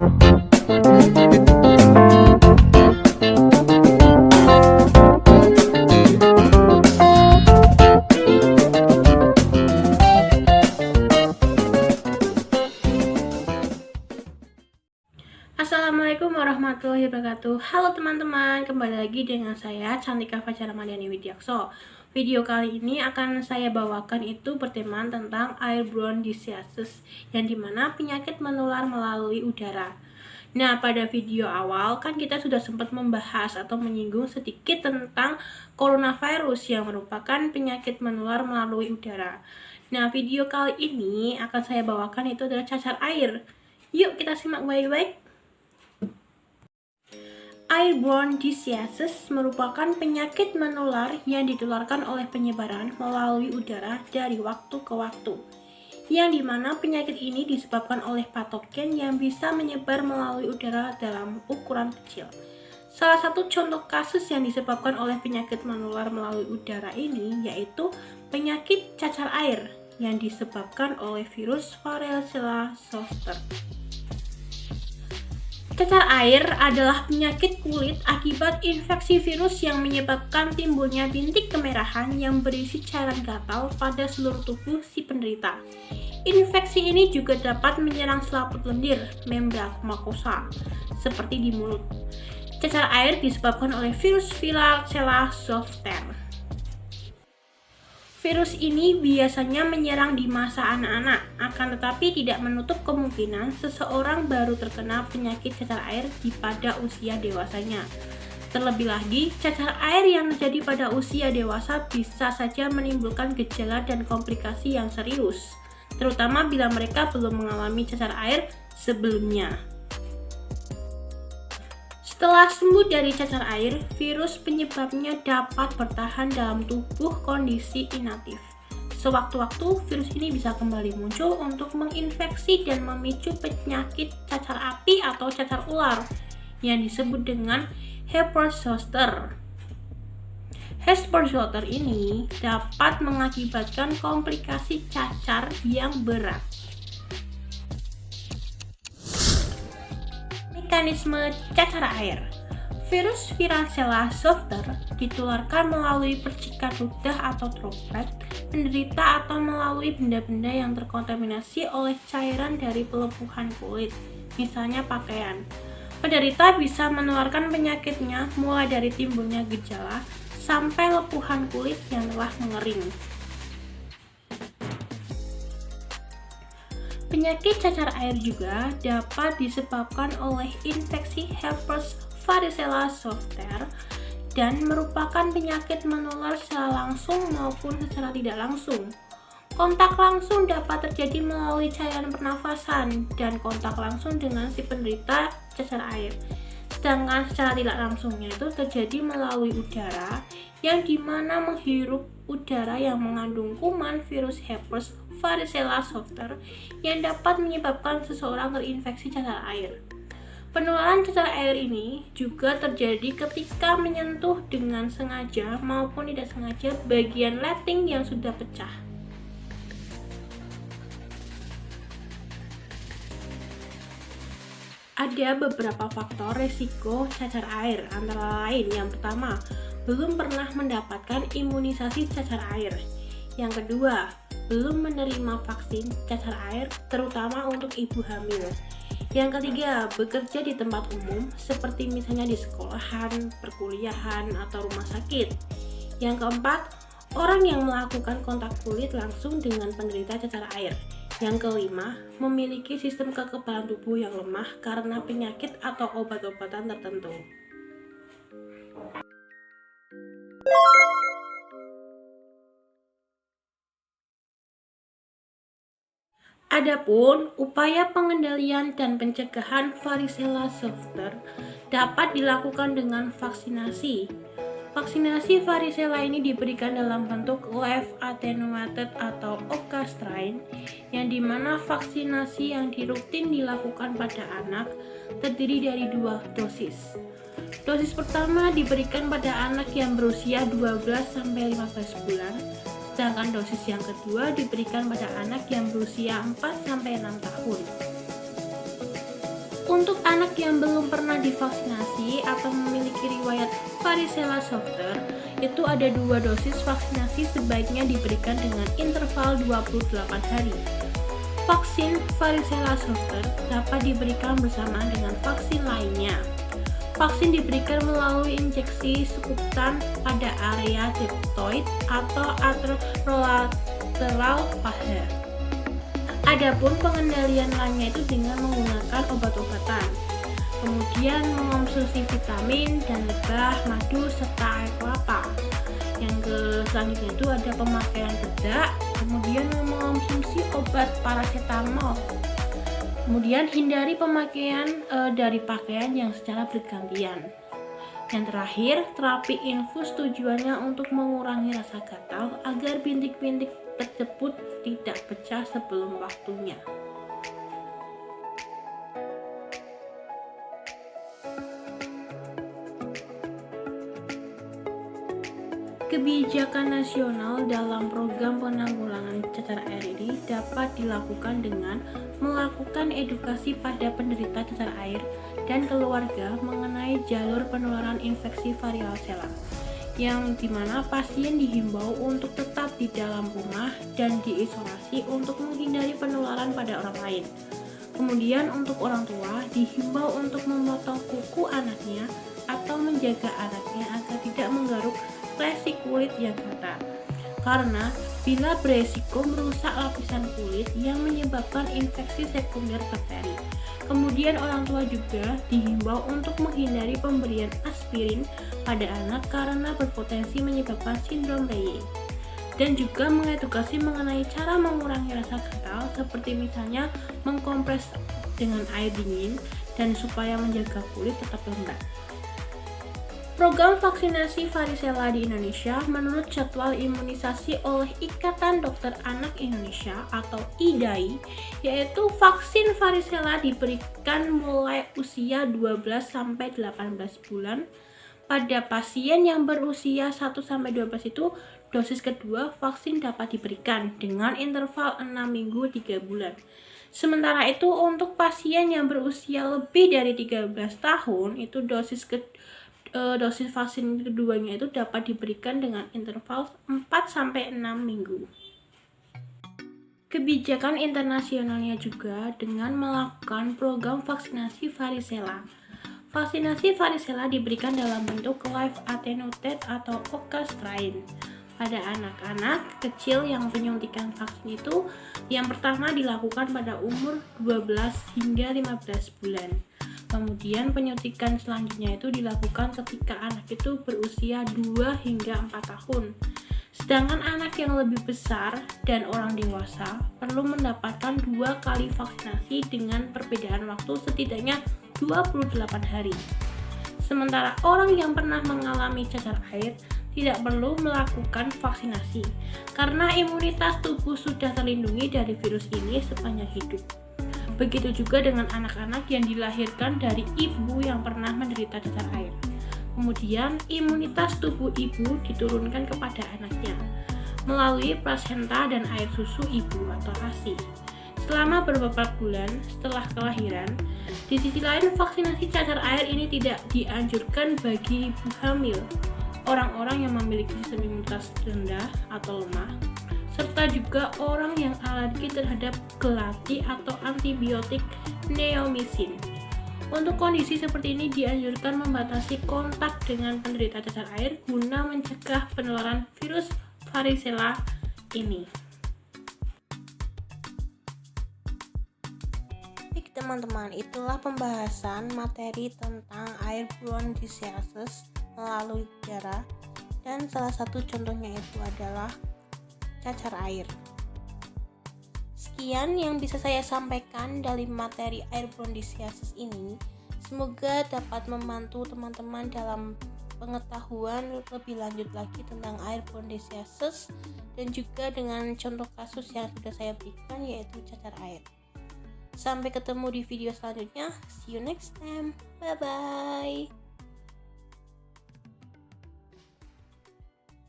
Assalamualaikum warahmatullahi wabarakatuh. Halo teman-teman, kembali lagi dengan saya Cantika Fajar Ramadhani Widyakso. Video kali ini akan saya bawakan itu bertema tentang airborne diseases, yang dimana penyakit menular melalui udara. Nah, pada video awal kan kita sudah sempat membahas atau menyinggung sedikit tentang coronavirus yang merupakan penyakit menular melalui udara. Nah, video kali ini akan saya bawakan itu adalah cacar air. Yuk kita simak baik-baik. Airborne diseases merupakan penyakit menular yang ditularkan oleh penyebaran melalui udara dari waktu ke waktu, yang dimana penyakit ini disebabkan oleh patogen yang bisa menyebar melalui udara dalam ukuran kecil. Salah satu contoh kasus yang disebabkan oleh penyakit menular melalui udara ini yaitu penyakit cacar air yang disebabkan oleh virus Varicella zoster. Cacar air adalah penyakit kulit akibat infeksi virus yang menyebabkan timbulnya bintik kemerahan yang berisi cairan gatal pada seluruh tubuh si penderita. Infeksi ini juga dapat menyerang selaput lendir, membran mukosa, seperti di mulut. Cacar air disebabkan oleh virus Varicella zoster. Virus ini biasanya menyerang di masa anak-anak, akan tetapi tidak menutup kemungkinan seseorang baru terkena penyakit cacar air pada usia dewasanya. Terlebih lagi, cacar air yang terjadi pada usia dewasa bisa saja menimbulkan gejala dan komplikasi yang serius, terutama bila mereka belum mengalami cacar air sebelumnya. Setelah sembuh dari cacar air, virus penyebabnya dapat bertahan dalam tubuh kondisi inaktif. Sewaktu-waktu, virus ini bisa kembali muncul untuk menginfeksi dan memicu penyakit cacar api atau cacar ular yang disebut dengan herpes zoster. Herpes zoster ini dapat mengakibatkan komplikasi cacar yang berat. Mekanisme cacar air. Virus Varicella zoster ditularkan melalui percikan ludah atau droplet penderita atau melalui benda-benda yang terkontaminasi oleh cairan dari pelepuhan kulit, misalnya pakaian. Penderita bisa menularkan penyakitnya mulai dari timbulnya gejala sampai lepuhan kulit yang telah mengering. Penyakit cacar air juga dapat disebabkan oleh infeksi herpes Varicella zoster dan merupakan penyakit menular secara langsung maupun secara tidak langsung. Kontak langsung dapat terjadi melalui cairan pernafasan dan kontak langsung dengan si penderita cacar air. Sedangkan secara tidak langsungnya itu terjadi melalui udara yang dimana menghirup udara yang mengandung kuman virus herpes Varicella zoster yang dapat menyebabkan seseorang terinfeksi cacar air. Penularan cacar air ini juga terjadi ketika menyentuh dengan sengaja maupun tidak sengaja bagian lighting yang sudah pecah. Ada beberapa faktor resiko cacar air, antara lain yang pertama, belum pernah mendapatkan imunisasi cacar air. Yang kedua, belum menerima vaksin cacar air, terutama untuk ibu hamil. Yang ketiga, bekerja di tempat umum, seperti misalnya di sekolahan, perkuliahan, atau rumah sakit. Yang keempat, orang yang melakukan kontak kulit langsung dengan penderita cacar air. Yang kelima, memiliki sistem kekebalan tubuh yang lemah karena penyakit atau obat-obatan tertentu. Adapun upaya pengendalian dan pencegahan Varicella zoster dapat dilakukan dengan vaksinasi. Vaksinasi varicella ini diberikan dalam bentuk live attenuated atau OCA strain, yang dimana vaksinasi yang rutin dilakukan pada anak terdiri dari 2 dosis. Dosis pertama diberikan pada anak yang berusia 12-15 bulan, sedangkan dosis yang kedua diberikan pada anak yang berusia 4-6 tahun. Untuk anak yang belum pernah divaksinasi atau memiliki riwayat varicella zoster, itu ada 2 dosis vaksinasi sebaiknya diberikan dengan interval 28 hari. Vaksin varicella zoster dapat diberikan bersamaan dengan vaksin lainnya. Vaksin diberikan melalui injeksi subkutan pada area deltoid atau anterolateral paha. Adapun pengendalian lainnya itu dengan menggunakan obat-obatan, kemudian mengonsumsi vitamin dan lebah, madu, serta air kelapa. Yang selanjutnya itu ada pemakaian bedak, kemudian mengonsumsi obat paracetamol. Kemudian hindari pemakaian dari pakaian yang secara bergantian. Yang terakhir, terapi infus tujuannya untuk mengurangi rasa gatal agar bintik-bintik tersebut tidak pecah sebelum waktunya. Kebijakan nasional dalam program penanggulangan cacar air ini dapat dilakukan dengan melakukan edukasi pada penderita cacar air dan keluarga mengenai jalur penularan infeksi varicella, yang dimana pasien dihimbau untuk tetap di dalam rumah dan diisolasi untuk menghindari penularan pada orang lain. Kemudian untuk orang tua dihimbau untuk memotong kuku anaknya atau menjaga anaknya agar tidak menggaruk lesi kulit yang rata, karena bila beresiko merusak lapisan kulit yang menyebabkan infeksi sekunder bakteri. Kemudian orang tua juga dihimbau untuk menghindari pemberian aspirin pada anak karena berpotensi menyebabkan sindrom Reye, dan juga mengedukasi mengenai cara mengurangi rasa gatal seperti misalnya mengkompres dengan air dingin dan supaya menjaga kulit tetap lembab. Program vaksinasi varicella di Indonesia menurut jadwal imunisasi oleh Ikatan Dokter Anak Indonesia atau IDAI, yaitu vaksin varicella diberikan mulai usia 12-18 bulan. Pada pasien yang berusia 1-12 itu, dosis kedua vaksin dapat diberikan dengan interval 6 minggu 3 bulan. Sementara itu untuk pasien yang berusia lebih dari 13 tahun, itu dosis vaksin keduanya itu dapat diberikan dengan interval 4-6 minggu. Kebijakan internasionalnya juga dengan melakukan program vaksinasi varicella. Vaksinasi varicella diberikan dalam bentuk live attenuated atau OCA strain. Pada anak-anak kecil yang penyuntikan vaksin itu yang pertama dilakukan pada umur 12 hingga 15 bulan. Kemudian penyuntikan selanjutnya itu dilakukan ketika anak itu berusia 2 hingga 4 tahun. Sedangkan anak yang lebih besar dan orang dewasa perlu mendapatkan 2 kali vaksinasi dengan perbedaan waktu setidaknya 28 hari. Sementara orang yang pernah mengalami cacar air tidak perlu melakukan vaksinasi karena imunitas tubuh sudah terlindungi dari virus ini sepanjang hidup. Begitu juga dengan anak-anak yang dilahirkan dari ibu yang pernah menderita cacar air. Kemudian, imunitas tubuh ibu diturunkan kepada anaknya melalui plasenta dan air susu ibu atau ASI selama beberapa bulan setelah kelahiran. Di sisi lain, vaksinasi cacar air ini tidak dianjurkan bagi ibu hamil, orang-orang yang memiliki sistem imunitas rendah atau lemah, serta juga orang yang alergi terhadap gelati atau antibiotik neomycin. Untuk kondisi seperti ini dianjurkan membatasi kontak dengan penderita cacar air guna mencegah penularan virus varicella ini. Baik teman-teman, itulah pembahasan materi tentang airborne diseases melalui udara, dan salah satu contohnya itu adalah cacar air. Sekian yang bisa saya sampaikan dari materi airborne diseases ini. Semoga dapat membantu teman-teman dalam pengetahuan lebih lanjut lagi tentang airborne diseases dan juga dengan contoh kasus yang sudah saya berikan, yaitu cacar air. Sampai ketemu di video selanjutnya. See you next time. Bye bye.